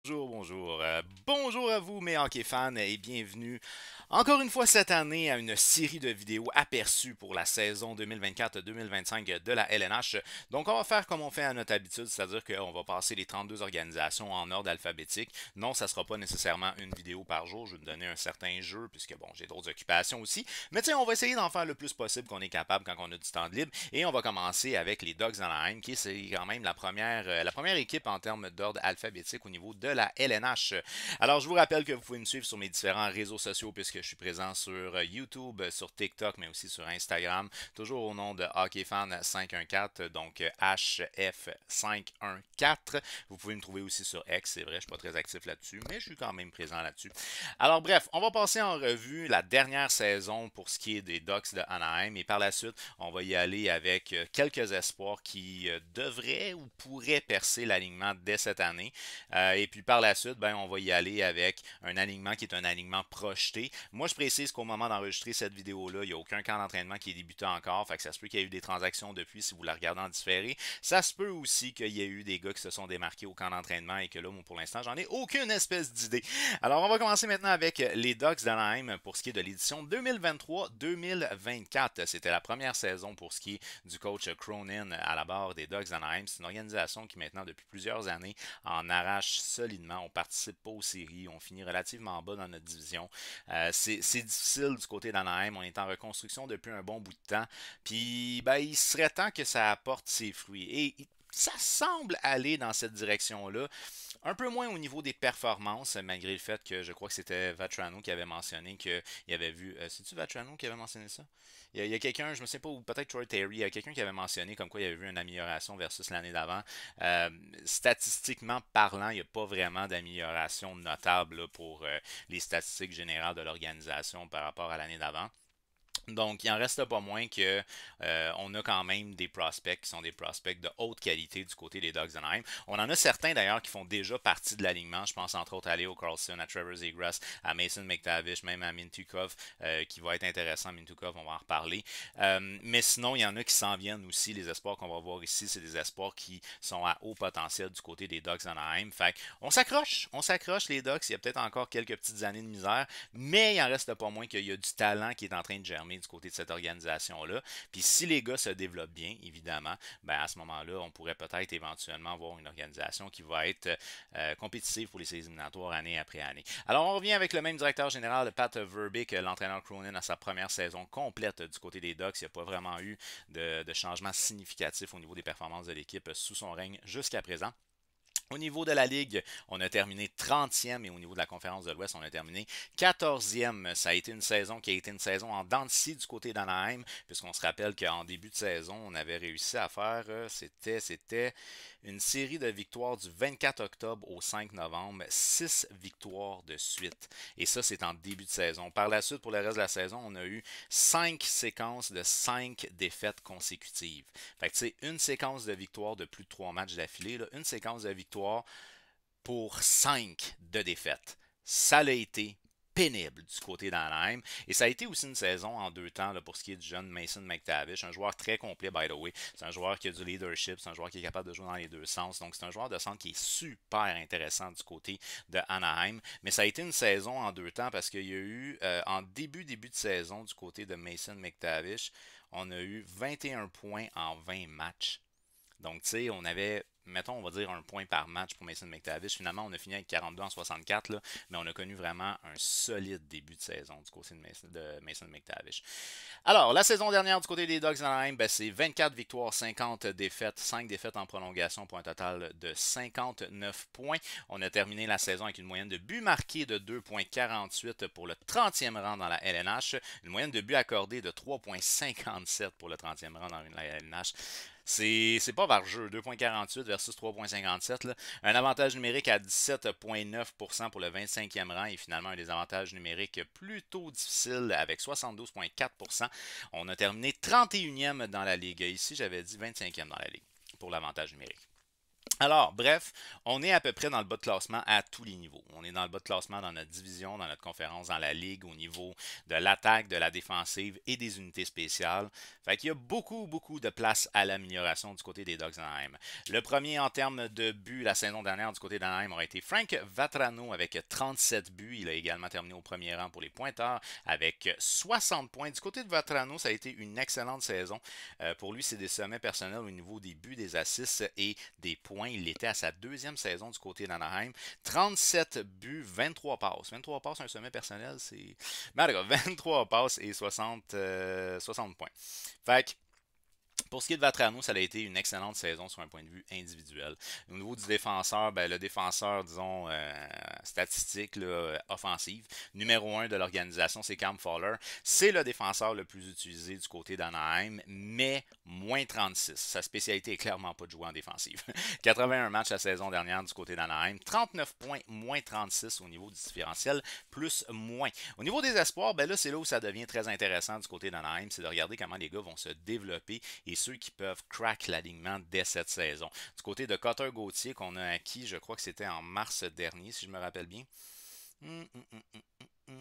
Bonjour. Bonjour à vous, mes hockey fans, et bienvenue encore une fois cette année à une série de vidéos aperçues pour la saison 2024-2025 de la LNH. Donc, on va faire comme on fait à notre habitude, c'est-à-dire qu'on va passer les 32 organisations en ordre alphabétique. Non, ça ne sera pas nécessairement une vidéo par jour. Je vais vous donner un certain jeu, puisque bon, j'ai d'autres occupations aussi. Mais tiens, on va essayer d'en faire le plus possible qu'on est capable quand on a du temps de libre. Et on va commencer avec les Ducks d'Anaheim, qui est quand même la première équipe en termes d'ordre alphabétique au niveau de la LNH. Alors, je vous rappelle que vous pouvez me suivre sur mes différents réseaux sociaux puisque je suis présent sur YouTube, sur TikTok, mais aussi sur Instagram, toujours au nom de HockeyFan514, donc HF514. Vous pouvez me trouver aussi sur X, c'est vrai, je ne suis pas très actif là-dessus, mais je suis quand même présent là-dessus. Alors bref, on va passer en revue la dernière saison pour ce qui est des Ducks de Anaheim et par la suite, on va y aller avec quelques espoirs qui devraient ou pourraient percer l'alignement dès cette année. Et puis par la suite, ben, on va y aller avec un alignement qui est un alignement projeté. Moi, je précise qu'au moment d'enregistrer cette vidéo-là, il n'y a aucun camp d'entraînement qui est débuté encore. Fait que ça se peut qu'il y ait eu des transactions depuis si vous la regardez en différé. Ça se peut aussi qu'il y ait eu des gars qui se sont démarqués au camp d'entraînement et que là, moi, pour l'instant, j'en ai aucune espèce d'idée. Alors, on va commencer maintenant avec les Ducks d'Anaheim pour ce qui est de l'édition 2023-2024. C'était la première saison pour ce qui est du coach Cronin à la barre des Ducks d'Anaheim. C'est une organisation qui maintenant, depuis plusieurs années, en arrache solidement. On participe pas aux séries. On finit relativement bas dans notre division. C'est difficile du côté d'Anaheim. On est en reconstruction depuis un bon bout de temps. Puis, ben, il serait temps que ça apporte ses fruits. Et ça semble aller dans cette direction-là. Un peu moins au niveau des performances, malgré le fait que je crois que c'était Vatrano qui avait mentionné qu'il avait vu. C'est-tu Vatrano qui avait mentionné ça? Il y a quelqu'un, je ne sais pas, ou peut-être Troy Terry, il y a quelqu'un qui avait mentionné comme quoi il avait vu une amélioration versus l'année d'avant. Statistiquement parlant, il n'y a pas vraiment d'amélioration notable là, pour les statistiques générales de l'organisation par rapport à l'année d'avant. Donc, il en reste pas moins que on a quand même des prospects qui sont des prospects de haute qualité du côté des Ducks d'Anaheim. On en a certains d'ailleurs qui font déjà partie de l'alignement. Je pense entre autres à Leo Carlson, à Trevor Zegras, à Mason McTavish, même à Mintukov, qui va être intéressant. Mintukov, on va en reparler. Mais sinon, il y en a qui s'en viennent aussi. Les espoirs qu'on va voir ici, c'est des espoirs qui sont à haut potentiel du côté des Ducks d'Anaheim. Fait on s'accroche les Ducks. Il y a peut-être encore quelques petites années de misère, mais il en reste pas moins qu'il y a du talent qui est en train de germer du côté de cette organisation-là. Puis si les gars se développent bien, évidemment, ben à ce moment-là, on pourrait peut-être éventuellement avoir une organisation qui va être compétitive pour les séries éliminatoires année après année. Alors on revient avec le même directeur général, Pat Verbeek, l'entraîneur Cronin à sa première saison complète du côté des Ducks. Il n'y a pas vraiment eu de changement significatif au niveau des performances de l'équipe sous son règne jusqu'à présent. Au niveau de la Ligue, on a terminé 30e et au niveau de la conférence de l'Ouest, on a terminé 14e. Ça a été une saison qui a été une saison en dents de scie du côté d'Anaheim, puisqu'on se rappelle qu'en début de saison, on avait réussi à faire, c'était une série de victoires du 24 octobre au 5 novembre, 6 victoires de suite. Et ça, c'est en début de saison. Par la suite, pour le reste de la saison, on a eu 5 séquences de 5 défaites consécutives. Fait que tu sais, une séquence de victoires de plus de 3 matchs d'affilée, une séquence de victoires pour 5 de défaites. Ça l'a été pénible du côté d'Anaheim. Et ça a été aussi une saison en deux temps là, pour ce qui est du jeune Mason McTavish, un joueur très complet, by the way. C'est un joueur qui a du leadership, c'est un joueur qui est capable de jouer dans les deux sens. Donc, c'est un joueur de centre qui est super intéressant du côté de Anaheim. Mais ça a été une saison en deux temps parce qu'il y a eu, en début de saison, du côté de Mason McTavish, on a eu 21 points en 20 matchs. Donc, tu sais, on avait, mettons, on va dire un point par match pour Mason McTavish. Finalement, on a fini avec 42 en 64, là, mais on a connu vraiment un solide début de saison du côté de Mason McTavish. Alors, la saison dernière du côté des Ducks d'Anaheim, ben, c'est 24 victoires, 50 défaites, 5 défaites en prolongation pour un total de 59 points. On a terminé la saison avec une moyenne de buts marqués de 2,48 pour le 30e rang dans la LNH, une moyenne de buts accordés de 3,57 pour le 30e rang dans la LNH. C'est pas par jeu, 2,48 versus 3,57. Un avantage numérique à 17,9% pour le 25e rang et finalement un désavantage numérique plutôt difficile avec 72,4%. On a terminé 31e dans la ligue. Ici, j'avais dit 25e dans la ligue pour l'avantage numérique. Alors, bref, on est à peu près dans le bas de classement à tous les niveaux. On est dans le bas de classement dans notre division, dans notre conférence, dans la ligue, au niveau de l'attaque, de la défensive et des unités spéciales. Fait qu'il y a beaucoup, beaucoup de place à l'amélioration du côté des Ducks d'Anaheim. Le premier en termes de buts la saison dernière du côté d'Anaheim aurait été Frank Vatrano avec 37 buts. Il a également terminé au premier rang pour les pointeurs avec 60 points. Du côté de Vatrano, ça a été une excellente saison. Pour lui, c'est des sommets personnels au niveau des buts, des assists et des points. Il était à sa deuxième saison du côté d'Anaheim. 37 buts, 23 passes. 23 passes, un sommet personnel, c'est... Mais en tout cas, 23 passes et 60 points. Fait que pour ce qui est de Vatrano, ça a été une excellente saison sur un point de vue individuel. Au niveau du défenseur, ben, le défenseur, disons, statistique, là, offensive, numéro un de l'organisation, c'est Cam Fowler. C'est le défenseur le plus utilisé du côté d'Anaheim, mais moins 36. Sa spécialité est clairement pas de jouer en défensive. 81 matchs la saison dernière du côté d'Anaheim, 39 points, moins 36 au niveau du différentiel, plus moins. Au niveau des espoirs, ben là, c'est là où ça devient très intéressant du côté d'Anaheim, c'est de regarder comment les gars vont se développer et ceux qui peuvent crack l'alignement dès cette saison. Du côté de Cotter Gauthier, qu'on a acquis, je crois que c'était en mars dernier, si je me rappelle bien. Hum, hum, hum, hum,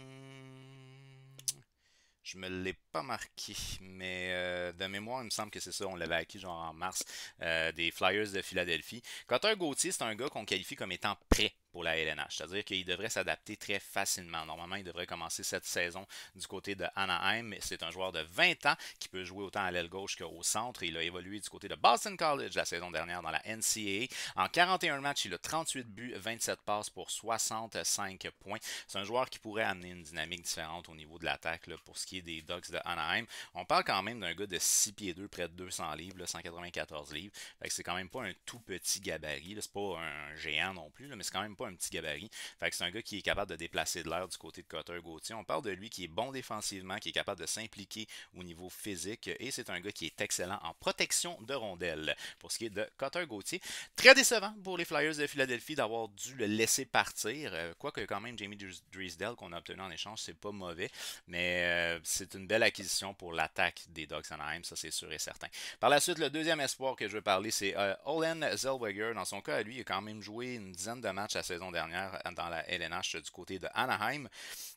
Je me l'ai pas marqué, mais de mémoire, il me semble que c'est ça. On l'avait acquis genre en mars des Flyers de Philadelphie. Cotter Gauthier, c'est un gars qu'on qualifie comme étant prêt pour la LNH. C'est-à-dire qu'il devrait s'adapter très facilement. Normalement, il devrait commencer cette saison du côté de Anaheim. C'est un joueur de 20 ans qui peut jouer autant à l'aile gauche qu'au centre. Il a évolué du côté de Boston College la saison dernière dans la NCAA. En 41 matchs, il a 38 buts, 27 passes pour 65 points. C'est un joueur qui pourrait amener une dynamique différente au niveau de l'attaque là, pour ce qui est des Ducks de Anaheim. On parle quand même d'un gars de 6 pieds 2, près de 200 livres, là, 194 livres. C'est quand même pas un tout petit gabarit. C'est pas un géant non plus, là, mais c'est quand même pas un petit gabarit. Fait que c'est un gars qui est capable de déplacer de l'air du côté de Cotter Gauthier. On parle de lui qui est bon défensivement, qui est capable de s'impliquer au niveau physique et c'est un gars qui est excellent en protection de rondelles. Pour ce qui est de Cotter Gauthier, très décevant pour les Flyers de Philadelphie d'avoir dû le laisser partir. Quoique quand même Jamie Drysdale qu'on a obtenu en échange, c'est pas mauvais, mais c'est une belle acquisition pour l'attaque des Ducks Anaheim, ça c'est sûr et certain. Par la suite, le deuxième espoir que je veux parler, c'est Olen Zellweger. Dans son cas, lui, il a quand même joué une dizaine de matchs la saison dernière dans la LNH du côté de Anaheim.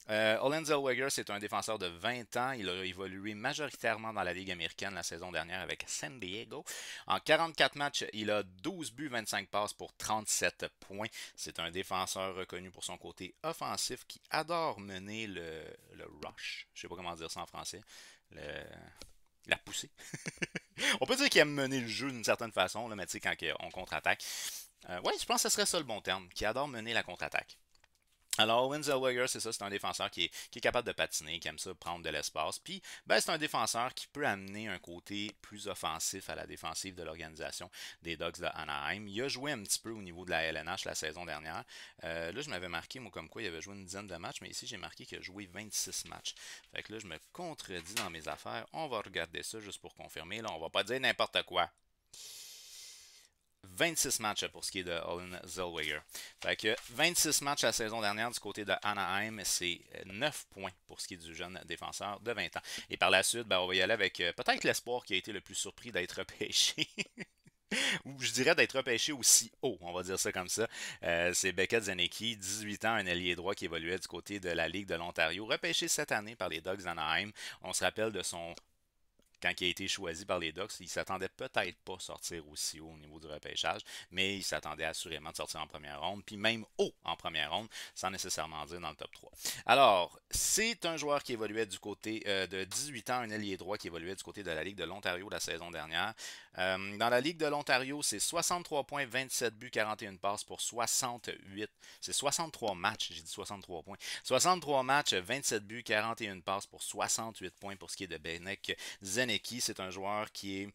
Olen Zellweger, c'est un défenseur de 20 ans. Il a évolué majoritairement dans la Ligue américaine la saison dernière avec San Diego. En 44 matchs, il a 12 buts, 25 passes pour 37 points. C'est un défenseur reconnu pour son côté offensif qui adore mener le rush. Je ne sais pas comment dire ça en français. La poussée. On peut dire qu'il aime mener le jeu d'une certaine façon, là, mais tu sais, quand on contre-attaque. Ouais, je pense que ce serait ça le bon terme, qui adore mener la contre-attaque. Alors, Owen Zellweger, c'est ça, c'est un défenseur qui est capable de patiner, qui aime ça prendre de l'espace. Puis, ben, c'est un défenseur qui peut amener un côté plus offensif à la défensive de l'organisation des Ducks de Anaheim. Il a joué un petit peu au niveau de la LNH la saison dernière. Là, je m'avais marqué, moi, comme quoi il avait joué une dizaine de matchs, mais ici, j'ai marqué qu'il a joué 26 matchs. Fait que là, je me contredis dans mes affaires. On va regarder ça juste pour confirmer. Là, on va pas dire n'importe quoi. 26 matchs pour ce qui est de Olen Zellweger. Fait que 26 matchs la saison dernière du côté de Anaheim, c'est 9 points pour ce qui est du jeune défenseur de 20 ans. Et par la suite, ben, on va y aller avec peut-être l'espoir qui a été le plus surpris d'être repêché. Ou je dirais d'être repêché aussi haut, on va dire ça comme ça. C'est Beckett Zanecki, 18 ans, un ailier droit qui évoluait du côté de la Ligue de l'Ontario, repêché cette année par les Ducks d'Anaheim. On se rappelle de son quand il a été choisi par les Ducks, il s'attendait peut-être pas à sortir aussi haut au niveau du repêchage, mais il s'attendait assurément de sortir en première ronde, puis même haut en première ronde, sans nécessairement dire dans le top 3. Alors, c'est un joueur qui évoluait du côté de 18 ans, un ailier droit qui évoluait du côté de la Ligue de l'Ontario la saison dernière. Dans la Ligue de l'Ontario, c'est 63 points, 27 buts, 41 passes pour 68. C'est 63 matchs, j'ai dit 63 points. 63 matchs, 27 buts, 41 passes pour 68 points pour ce qui est de Benek Zanecki. C'est un joueur qui est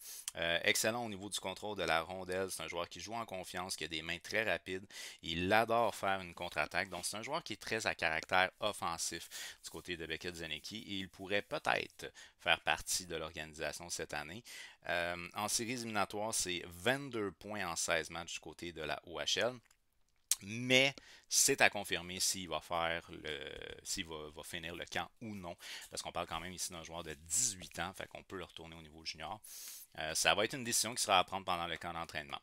excellent au niveau du contrôle de la rondelle. C'est un joueur qui joue en confiance, qui a des mains très rapides. Il adore faire une contre-attaque. Donc, c'est un joueur qui est très à caractère offensif du côté de Beckett Zanecki. Et il pourrait peut-être faire partie de l'organisation cette année. En séries éliminatoires, c'est 22 points en 16 matchs du côté de la OHL. Mais c'est à confirmer s'il va va finir le camp ou non. Parce qu'on parle quand même ici d'un joueur de 18 ans, fait qu'on peut le retourner au niveau junior. Ça va être une décision qui sera à prendre pendant le camp d'entraînement.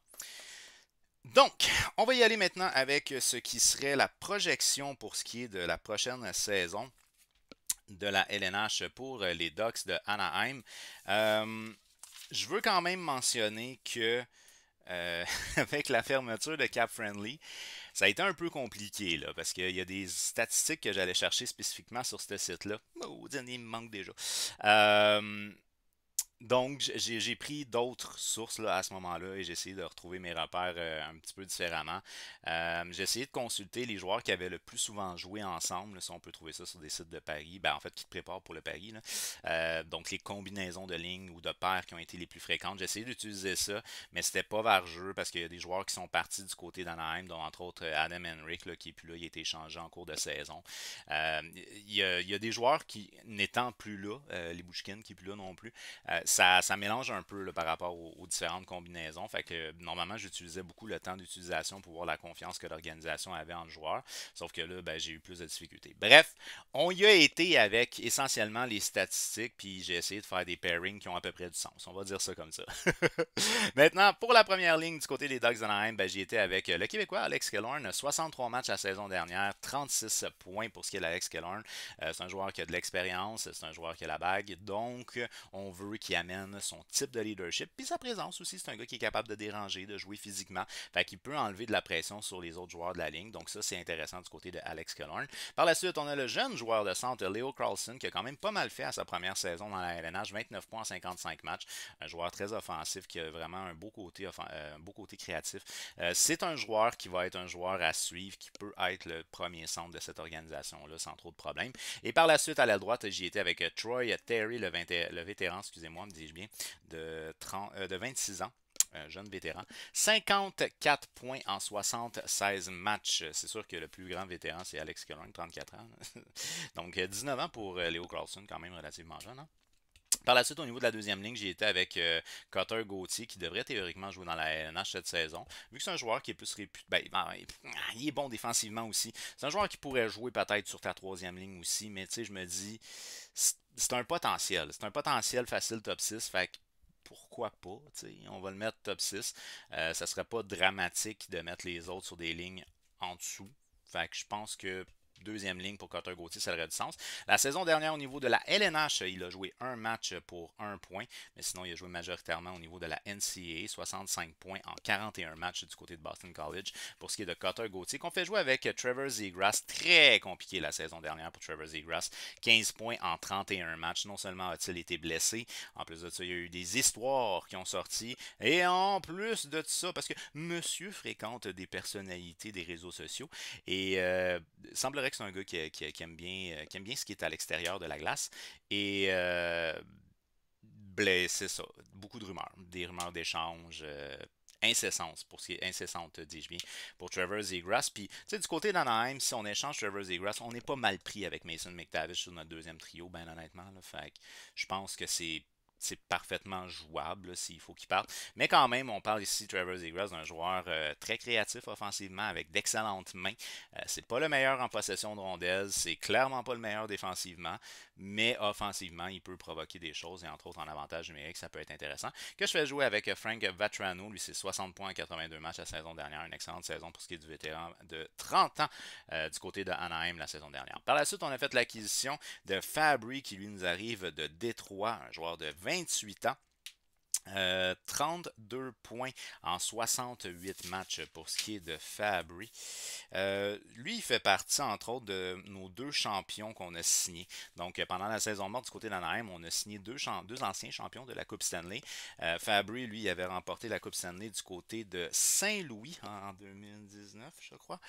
Donc, on va y aller maintenant avec ce qui serait la projection pour ce qui est de la prochaine saison de la LNH pour les Ducks de Anaheim. Euh, je veux quand même mentionner que avec la fermeture de Cap Friendly, ça a été un peu compliqué là, parce qu'il y a des statistiques que j'allais chercher spécifiquement sur ce site-là. Oh, il me manque déjà. Euh, donc, j'ai pris d'autres sources là, à ce moment-là et j'ai essayé de retrouver mes repères un petit peu différemment. J'ai essayé de consulter les joueurs qui avaient le plus souvent joué ensemble, là, si on peut trouver ça sur des sites de paris, ben, en fait, qui te préparent pour le pari. Là. Donc, les combinaisons de lignes ou de paires qui ont été les plus fréquentes. J'ai essayé d'utiliser ça, mais c'était pas vers jeu parce qu'il y a des joueurs qui sont partis du côté d'Anaheim, dont entre autres Adam Henrik, là, qui est plus là, il a été échangé en cours de saison. Il y a des joueurs qui, n'étant plus là, les Bouchkins qui est plus là non plus, ça mélange un peu là, par rapport aux différentes combinaisons. Fait que normalement, j'utilisais beaucoup le temps d'utilisation pour voir la confiance que l'organisation avait en le joueur. Sauf que là, ben, j'ai eu plus de difficultés. Bref, on y a été avec essentiellement les statistiques, puis j'ai essayé de faire des pairings qui ont à peu près du sens. On va dire ça comme ça. Maintenant, pour la première ligne du côté des Ducks d'Anaheim, ben, j'ai été avec le Québécois Alex Killorn. 63 matchs la saison dernière, 36 points pour ce qui est d'Alex Killorn. C'est un joueur qui a de l'expérience, c'est un joueur qui a la bague. Donc, on veut qu'il amène son type de leadership. Puis sa présence aussi, c'est un gars qui est capable de déranger, de jouer physiquement. Fait qu'il peut enlever de la pression sur les autres joueurs de la ligne. Donc ça, c'est intéressant du côté de Alex Killorn. Par la suite, on a le jeune joueur de centre, Leo Carlson, qui a quand même pas mal fait à sa première saison dans la LNH. 29 points en 55 matchs. Un joueur très offensif qui a vraiment un beau côté créatif. C'est un joueur qui va être un joueur à suivre, qui peut être le premier centre de cette organisation-là sans trop de problèmes. Et par la suite, à la droite, j'y étais avec Troy Terry, le vétéran, excusez-moi, me dis-je bien, de 26 ans. Un jeune vétéran. 54 points en 76 matchs. C'est sûr que le plus grand vétéran, c'est Alex Killorn, 34 ans. Donc 19 ans pour Leo Carlson, quand même relativement jeune. Hein? Par la suite, au niveau de la deuxième ligne, j'ai été avec Cutter Gauthier, qui devrait théoriquement jouer dans la LNH cette saison. Vu que c'est un joueur qui est plus réputé. Il est bon défensivement aussi. C'est un joueur qui pourrait jouer peut-être sur ta troisième ligne aussi, mais tu sais, je me dis, c'est un potentiel. C'est un potentiel facile top 6. Fait que pourquoi pas, t'sais, on va le mettre top 6. Ça serait pas dramatique de mettre les autres sur des lignes en dessous. Fait que je pense que deuxième ligne pour Cutter Gauthier, ça aurait du sens. La saison dernière, au niveau de la LNH, il a joué un match pour un point, mais sinon, il a joué majoritairement au niveau de la NCAA, 65 points en 41 matchs du côté de Boston College. Pour ce qui est de Cutter Gauthier, qu'on fait jouer avec Trevor Zegras, très compliqué la saison dernière pour Trevor Zegras, 15 points en 31 matchs. Non seulement a-t-il été blessé, en plus de ça, il y a eu des histoires qui ont sorti, et en plus de ça, parce que monsieur fréquente des personnalités des réseaux sociaux, et semblerait que c'est un gars qui aime bien ce qui est à l'extérieur de la glace. Et c'est ça. Beaucoup de rumeurs. Des rumeurs d'échange. Incessantes, pour ce qui est incessante, dis-je bien, pour Trevor Zegras. Puis, tu sais, du côté d'Anaheim, si on échange Trevor Zegras, on n'est pas mal pris avec Mason McTavish sur notre deuxième trio, ben honnêtement. Là, fait que je pense que c'est parfaitement jouable s'il faut qu'il parte. Mais quand même, on parle ici, Trevor Zegras, d'un joueur très créatif offensivement, avec d'excellentes mains. C'est pas le meilleur en possession de rondelles, c'est clairement pas le meilleur défensivement, mais offensivement, il peut provoquer des choses, et entre autres en avantage numérique, ça peut être intéressant. Que je fais jouer avec Frank Vatrano, lui c'est 60 points en 82 matchs la saison dernière, une excellente saison pour ce qui est du vétéran de 30 ans du côté de Anaheim la saison dernière. Par la suite, on a fait l'acquisition de Fabry qui lui nous arrive de Détroit, un joueur de 28 ans. 32 points en 68 matchs pour ce qui est de Fabry. Lui, il fait partie, entre autres, de nos deux champions qu'on a signés. Donc, pendant la saison morte du côté d'Anaheim, on a signé deux anciens champions de la Coupe Stanley. Fabry, lui, avait remporté la Coupe Stanley du côté de Saint-Louis en 2019, je crois.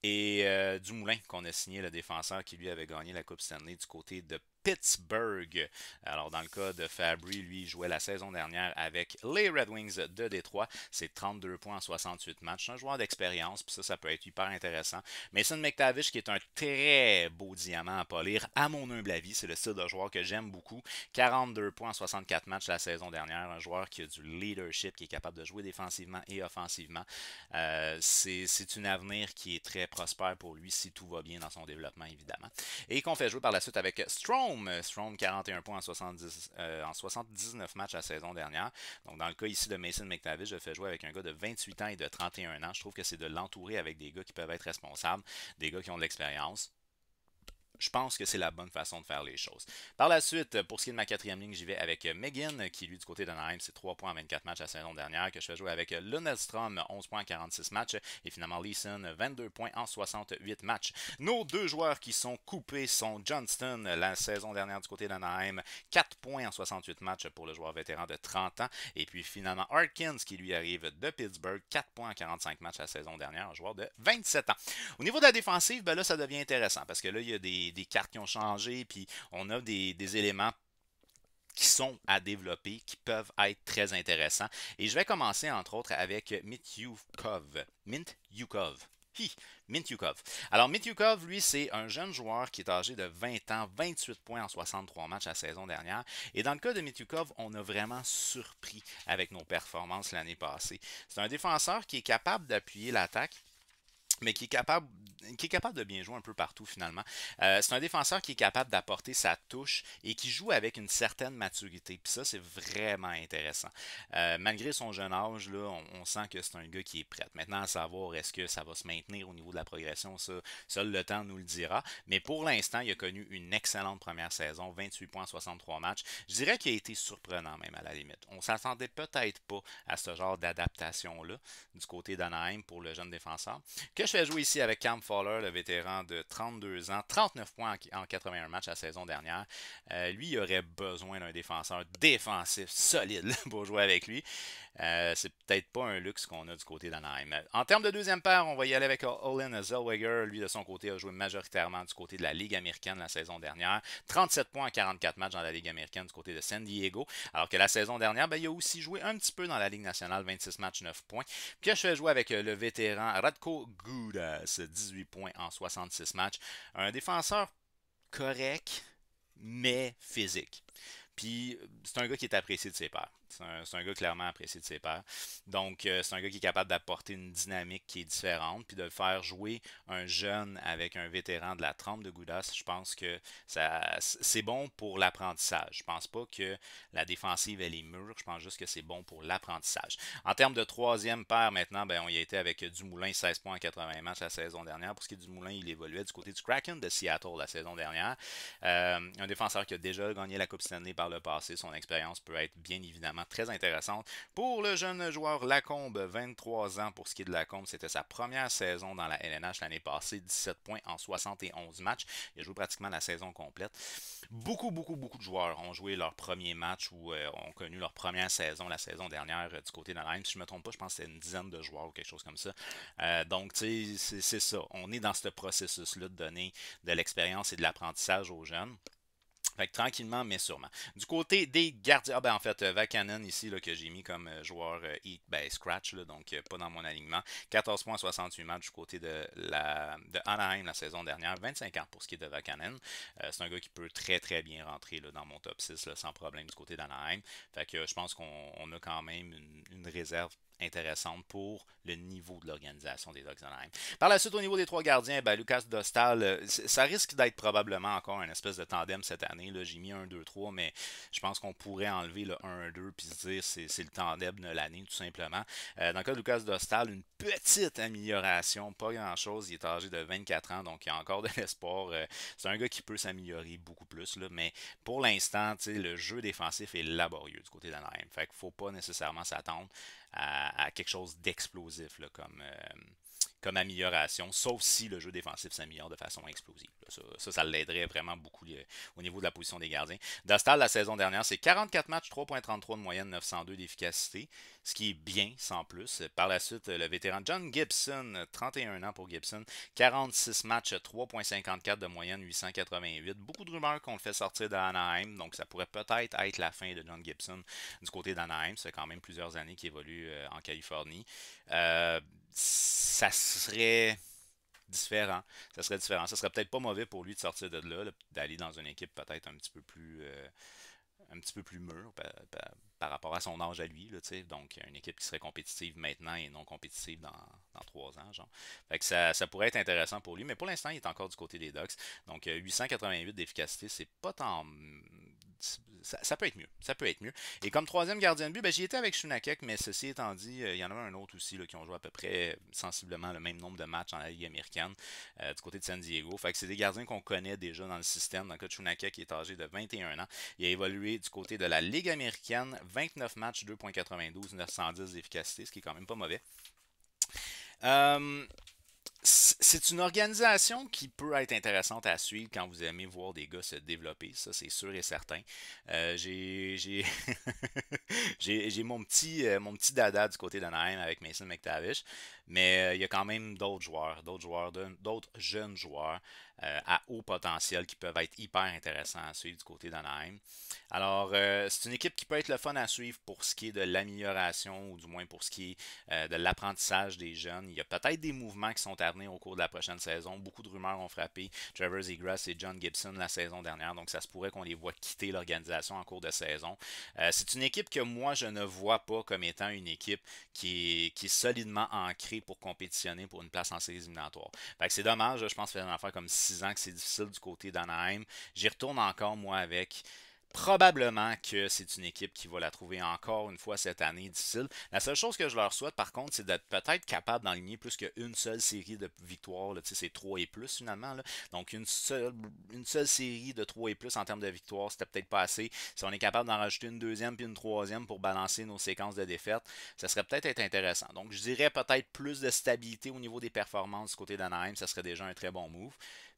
Et Dumoulin, qu'on a signé, le défenseur qui, lui, avait gagné la Coupe Stanley du côté de Pittsburgh. Alors, dans le cas de Fabry, lui, il jouait la saison dernière avec les Red Wings de Détroit. C'est 32 points en 68 matchs. C'est un joueur d'expérience, puis ça peut être hyper intéressant. Mason McTavish, qui est un très beau diamant à polir, à mon humble avis, c'est le style de joueur que j'aime beaucoup. 42 points en 64 matchs la saison dernière. Un joueur qui a du leadership, qui est capable de jouer défensivement et offensivement. C'est un avenir qui est très prospère pour lui si tout va bien dans son développement, évidemment. Et qu'on fait jouer par la suite avec Strome Strome, 41 points en 79 matchs la saison dernière. Donc, dans le cas ici de Mason McTavish, je fais jouer avec un gars de 28 ans et de 31 ans. Je trouve que c'est de l'entourer avec des gars qui peuvent être responsables, des gars qui ont de l'expérience. Je pense que c'est la bonne façon de faire les choses. Par la suite, pour ce qui est de ma quatrième ligne, j'y vais avec McGinn, qui lui du côté d'Anaheim, c'est 3 points en 24 matchs la saison dernière, que je fais jouer avec Lundestrom, 11 points en 46 matchs, et finalement Leeson, 22 points en 68 matchs. Nos deux joueurs qui sont coupés sont Johnston, la saison dernière du côté d'Anaheim, 4 points en 68 matchs pour le joueur vétéran de 30 ans, et puis finalement Harkins, qui lui arrive de Pittsburgh, 4 points en 45 matchs la saison dernière, un joueur de 27 ans. Au niveau de la défensive, ben là, ça devient intéressant, parce que là, il y a des cartes qui ont changé, puis on a des éléments qui sont à développer, qui peuvent être très intéressants. Et je vais commencer entre autres avec Mintyukov. Mintyukov. Alors, Mintyukov, lui, c'est un jeune joueur qui est âgé de 20 ans, 28 points en 63 matchs la saison dernière. Et dans le cas de Mintyukov, on a vraiment surpris avec nos performances l'année passée. C'est un défenseur qui est capable d'appuyer l'attaque, mais qui est capable de bien jouer un peu partout finalement. C'est un défenseur qui est capable d'apporter sa touche et qui joue avec une certaine maturité. Puis ça, c'est vraiment intéressant. Malgré son jeune âge, là, on sent que c'est un gars qui est prêt. Maintenant, à savoir, est-ce que ça va se maintenir au niveau de la progression, ça, seul le temps nous le dira. Mais pour l'instant, il a connu une excellente première saison, 28 points en 63 matchs. Je dirais qu'il a été surprenant même à la limite. On ne s'attendait peut-être pas à ce genre d'adaptation-là du côté d'Anaheim pour le jeune défenseur. Que je fais jouer ici avec Cam Fowler, le vétéran de 32 ans, 39 points en 81 matchs la saison dernière. Lui, il aurait besoin d'un défenseur défensif solide pour jouer avec lui. C'est peut-être pas un luxe qu'on a du côté d'Anaheim. En termes de deuxième paire, on va y aller avec Olin Zellweger. Lui, de son côté, a joué majoritairement du côté de la Ligue américaine la saison dernière. 37 points en 44 matchs dans la Ligue américaine du côté de San Diego. Alors que la saison dernière, ben, il a aussi joué un petit peu dans la Ligue nationale, 26 matchs, 9 points. Puis je fais jouer avec le vétéran Radko Gudas, 18 points en 66 matchs. Un défenseur correct, mais physique. Puis c'est un gars qui est apprécié de ses pairs. C'est un gars clairement apprécié de ses pairs. Donc, c'est un gars qui est capable d'apporter une dynamique qui est différente, puis de le faire jouer un jeune avec un vétéran de la trempe de Goudas. Je pense que c'est bon pour l'apprentissage. Je pense pas que la défensive elle est mûre. Je pense juste que c'est bon pour l'apprentissage. En termes de troisième paire, maintenant, ben, on y a été avec Dumoulin, 16 points en 80 matchs la saison dernière. Pour ce qui est de Dumoulin, il évoluait du côté du Kraken de Seattle la saison dernière. Un défenseur qui a déjà gagné la Coupe Stanley par le passé. Son expérience peut être bien évidemment très intéressante. Pour le jeune joueur Lacombe, 23 ans pour ce qui est de Lacombe, c'était sa première saison dans la LNH l'année passée, 17 points en 71 matchs. Il a joué pratiquement la saison complète. Beaucoup de joueurs ont joué leur premier match ou ont connu leur première saison la saison dernière du côté d'Anaheim. Si je ne me trompe pas, je pense que c'était une dizaine de joueurs ou quelque chose comme ça. Donc, tu sais, c'est ça. On est dans ce processus-là de donner de l'expérience et de l'apprentissage aux jeunes. Fait que tranquillement, mais sûrement. Du côté des gardiens, en fait, Vakanen ici, là, que j'ai mis comme joueur scratch, là, donc pas dans mon alignement. 14 points, 68 matchs du côté de Anaheim la saison dernière. 25 ans pour ce qui est de Vakanen. C'est un gars qui peut très bien rentrer là, dans mon top 6 là, sans problème du côté d'Anaheim. Fait que je pense qu'on a quand même une réserve intéressante pour le niveau de l'organisation des Ducks d'Anaheim. Par la suite, au niveau des trois gardiens, ben, Lucas Dostal, ça risque d'être probablement encore un espèce de tandem cette année. J'ai mis 1, 2, 3, mais je pense qu'on pourrait enlever le 1, 2 puis se dire c'est le tandem de l'année, tout simplement. Dans le cas de Lucas Dostal, une petite amélioration, pas grand-chose. Il est âgé de 24 ans, donc il y a encore de l'espoir. C'est un gars qui peut s'améliorer beaucoup plus, là, mais pour l'instant, le jeu défensif est laborieux du côté d'Anaheim. Fait qu'il ne faut pas nécessairement s'attendre à quelque chose d'explosif là, comme amélioration, sauf si le jeu défensif s'améliore de façon explosive. Ça l'aiderait vraiment beaucoup au niveau de la position des gardiens. Dostal, la saison dernière, c'est 44 matchs, 3.33 de moyenne, 902 d'efficacité, ce qui est bien, sans plus. Par la suite, le vétéran John Gibson, 31 ans pour Gibson, 46 matchs, 3.54 de moyenne, 888. Beaucoup de rumeurs qu'on le fait sortir d'Anaheim, donc ça pourrait peut-être être la fin de John Gibson du côté d'Anaheim. C'est quand même plusieurs années qu'il évolue en Californie. Ça serait différent. Ça serait différent. Ça serait peut-être pas mauvais pour lui de sortir de là, d'aller dans une équipe peut-être un petit peu plus un petit peu plus mûr par rapport à son âge à lui, là, donc une équipe qui serait compétitive maintenant et non compétitive dans 3 ans, genre. Fait que ça pourrait être intéressant pour lui, mais pour l'instant, il est encore du côté des Ducks. Donc 888 d'efficacité, c'est pas tant. Ça peut être mieux. Ça peut être mieux. Et comme troisième gardien de but, ben, j'y étais avec Shunakek, mais ceci étant dit, il y en a un autre aussi là, qui ont joué à peu près sensiblement le même nombre de matchs dans la Ligue américaine du côté de San Diego. Fait que c'est des gardiens qu'on connaît déjà dans le système. Dans le cas de Shunakek, qui est âgé de 21 ans. Il a évolué du côté de la Ligue américaine, 29 matchs, 2,92, 910 d'efficacité, ce qui est quand même pas mauvais. Euh, c'est une organisation qui peut être intéressante à suivre quand vous aimez voir des gars se développer, ça c'est sûr et certain. J'ai j'ai mon petit dada du côté d'Anaheim avec Mason McTavish, mais il y a quand même d'autres jeunes joueurs à haut potentiel qui peuvent être hyper intéressants à suivre du côté d'Anaheim. Alors, c'est une équipe qui peut être le fun à suivre pour ce qui est de l'amélioration ou du moins pour ce qui est de l'apprentissage des jeunes. Il y a peut-être des mouvements qui sont à venir au cours de la prochaine saison. Beaucoup de rumeurs ont frappé Trevor Zegras et John Gibson la saison dernière, donc ça se pourrait qu'on les voit quitter l'organisation en cours de saison. C'est une équipe que moi, je ne vois pas comme étant une équipe qui est solidement ancrée pour compétitionner pour une place en séries éliminatoires. Fait que c'est dommage, je pense que ça fait une affaire comme 6 ans que c'est difficile du côté d'Anaheim. J'y retourne encore, moi, avec probablement que c'est une équipe qui va la trouver encore une fois cette année difficile. La seule chose que je leur souhaite, par contre, c'est d'être peut-être capable d'enligner plus qu'une seule série de victoires. C'est 3 et plus finalement. Là. Donc une seule série de 3 et plus en termes de victoires, c'était peut-être pas assez. Si on est capable d'en rajouter une deuxième puis une troisième pour balancer nos séquences de défaites, ça serait peut-être être intéressant. Donc je dirais peut-être plus de stabilité au niveau des performances du côté d'Anaheim, ça serait déjà un très bon move.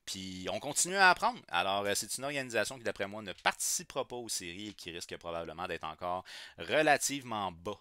Puis on continue à apprendre. Alors, c'est une organisation qui, d'après moi, ne participera pas aux séries et qui risque probablement d'être encore relativement bas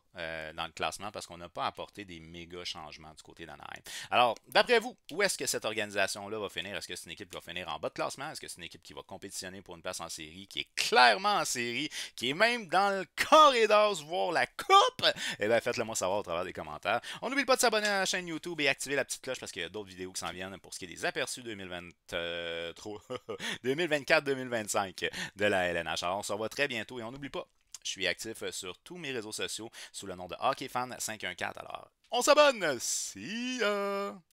dans le classement parce qu'on n'a pas apporté des méga changements du côté d'Anaheim. Alors, d'après vous, où est-ce que cette organisation-là va finir? Est-ce que c'est une équipe qui va finir en bas de classement? Est-ce que c'est une équipe qui va compétitionner pour une place en série, qui est clairement en série, qui est même dans le corridor voir la coupe? Eh bien, faites-le moi savoir au travers des commentaires. On n'oublie pas de s'abonner à la chaîne YouTube et activer la petite cloche parce qu'il y a d'autres vidéos qui s'en viennent pour ce qui est des aperçus 2024-2025 de la LNH. Alors, on se revoit très bientôt et on n'oublie pas, je suis actif sur tous mes réseaux sociaux sous le nom de HockeyFan514. Alors, on s'abonne! See ya!